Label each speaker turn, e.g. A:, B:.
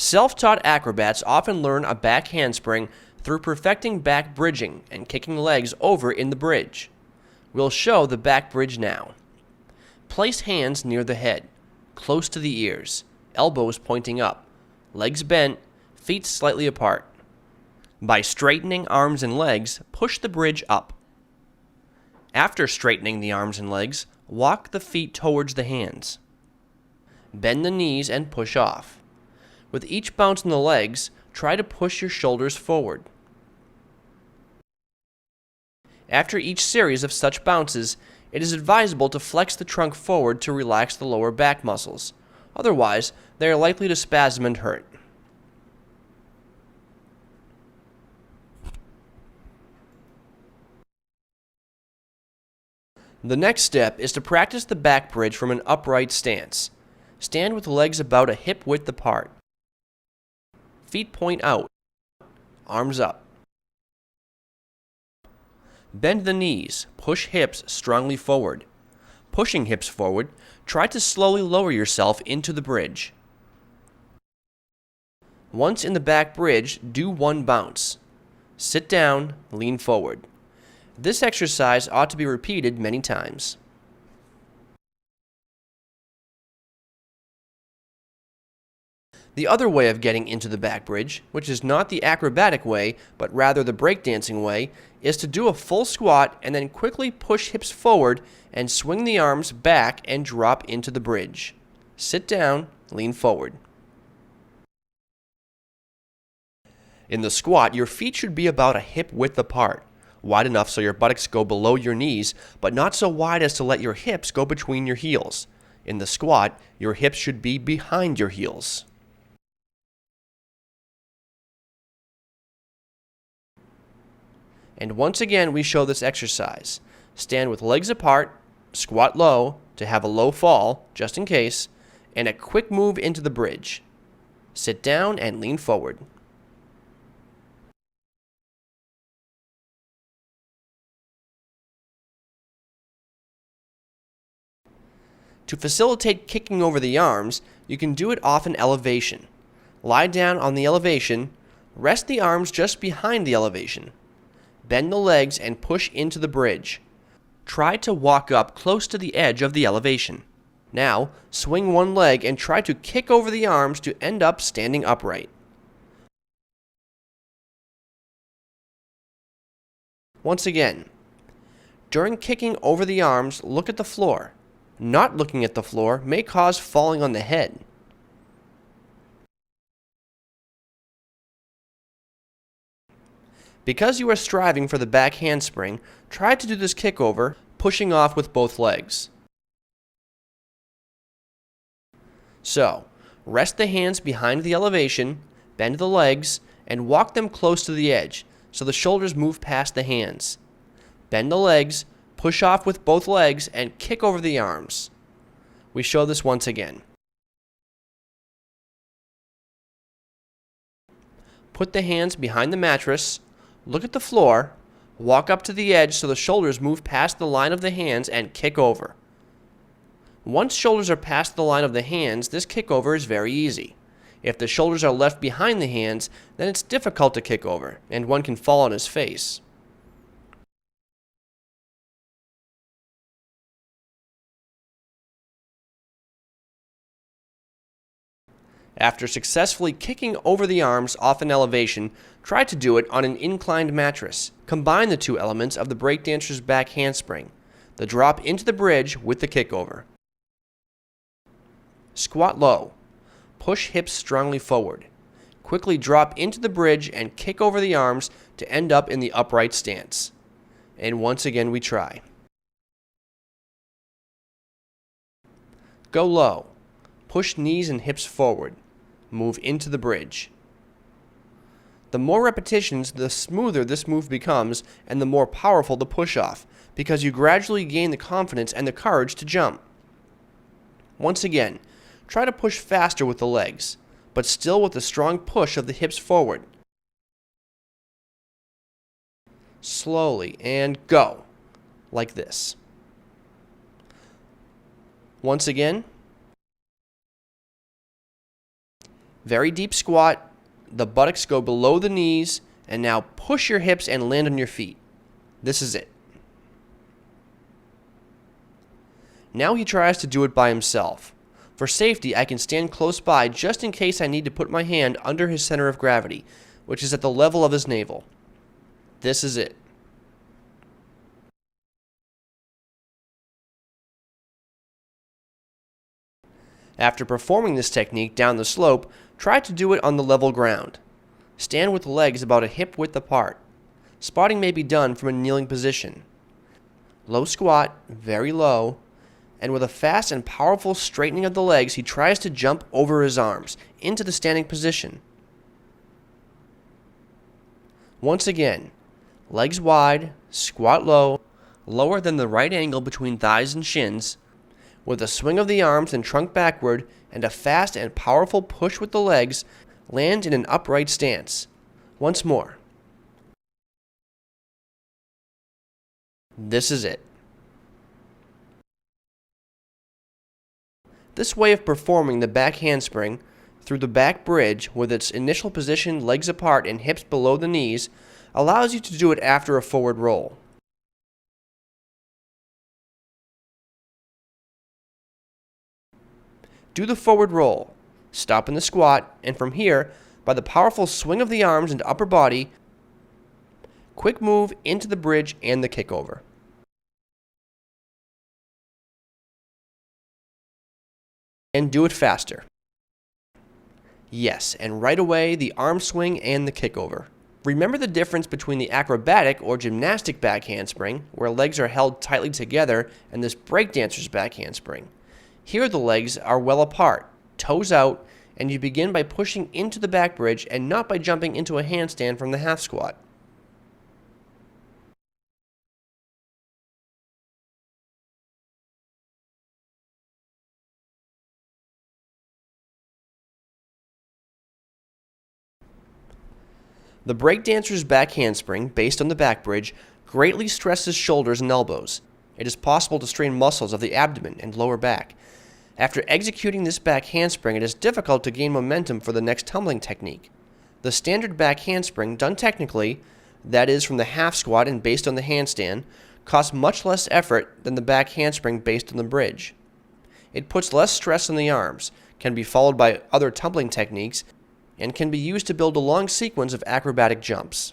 A: Self-taught acrobats often learn a back handspring through perfecting back bridging and kicking legs over in the bridge. We'll show the back bridge now. Place hands near the head, close to the ears, elbows pointing up, legs bent, feet slightly apart. By straightening arms and legs, push the bridge up. After straightening the arms and legs, walk the feet towards the hands. Bend the knees and push off. With each bounce in the legs, try to push your shoulders forward. After each series of such bounces, it is advisable to flex the trunk forward to relax the lower back muscles. Otherwise, they are likely to spasm and hurt. The next step is to practice the back bridge from an upright stance. Stand with legs about a hip width apart. Feet point out, arms up. Bend the knees, push hips strongly forward. Pushing hips forward, try to slowly lower yourself into the bridge. Once in the back bridge, do one bounce. Sit down, lean forward. This exercise ought to be repeated many times. The other way of getting into the back bridge, which is not the acrobatic way, but rather the breakdancing way, is to do a full squat and then quickly push hips forward and swing the arms back and drop into the bridge. Sit down, lean forward. In the squat, your feet should be about a hip width apart, wide enough so your buttocks go below your knees, but not so wide as to let your hips go between your heels. In the squat, your hips should be behind your heels. And once again, we show this exercise. Stand with legs apart, squat low to have a low fall, just in case, and a quick move into the bridge. Sit down and lean forward. To facilitate kicking over the arms, you can do it off an elevation. Lie down on the elevation, rest the arms just behind the elevation. Bend the legs and push into the bridge. Try to walk up close to the edge of the elevation. Now, swing one leg and try to kick over the arms to end up standing upright. Once again, during kicking over the arms, look at the floor. Not looking at the floor may cause falling on the head. Because you are striving for the back handspring, try to do this kickover, pushing off with both legs. So, rest the hands behind the elevation, bend the legs, and walk them close to the edge, so the shoulders move past the hands. Bend the legs, push off with both legs, and kick over the arms. We show this once again. Put the hands behind the mattress, look at the floor, walk up to the edge so the shoulders move past the line of the hands and kick over. Once shoulders are past the line of the hands, this kickover is very easy. If the shoulders are left behind the hands, then it's difficult to kick over, and one can fall on his face. After successfully kicking over the arms off an elevation, try to do it on an inclined mattress. Combine the two elements of the breakdancer's back handspring, the drop into the bridge with the kickover. Squat low. Push hips strongly forward. Quickly drop into the bridge and kick over the arms to end up in the upright stance. And once again we try. Go low. Push knees and hips forward. Move into the bridge. The more repetitions, the smoother this move becomes and the more powerful the push-off, because you gradually gain the confidence and the courage to jump. Once again, try to push faster with the legs, but still with a strong push of the hips forward. Slowly, and go, like this. Once again, Very deep squat, the buttocks go below the knees, and now push your hips and land on your feet. This is it. Now he tries to do it by himself. For safety, I can stand close by just in case I need to put my hand under his center of gravity, which is at the level of his navel. This is it. After performing this technique down the slope, try to do it on the level ground. Stand with the legs about a hip width apart. Spotting may be done from a kneeling position. Low squat, very low, and with a fast and powerful straightening of the legs, he tries to jump over his arms into the standing position. Once again, legs wide, squat low, lower than the right angle between thighs and shins, with a swing of the arms and trunk backward and a fast and powerful push with the legs, land in an upright stance. Once more. This is it. This way of performing the back handspring through the back bridge with its initial position legs apart and hips below the knees allows you to do it after a forward roll. Do the forward roll, stop in the squat, and from here, by the powerful swing of the arms and upper body, quick move into the bridge and the kickover. And do it faster. Yes, and right away, the arm swing and the kickover. Remember the difference between the acrobatic or gymnastic back handspring, where legs are held tightly together, and this breakdancer's back handspring. Here the legs are well apart, toes out, and you begin by pushing into the back bridge and not by jumping into a handstand from the half squat. The breakdancer's back handspring, based on the back bridge, greatly stresses shoulders and elbows. It is possible to strain muscles of the abdomen and lower back. After executing this back handspring, it is difficult to gain momentum for the next tumbling technique. The standard back handspring, done technically, that is from the half squat and based on the handstand, costs much less effort than the back handspring based on the bridge. It puts less stress on the arms, can be followed by other tumbling techniques, and can be used to build a long sequence of acrobatic jumps.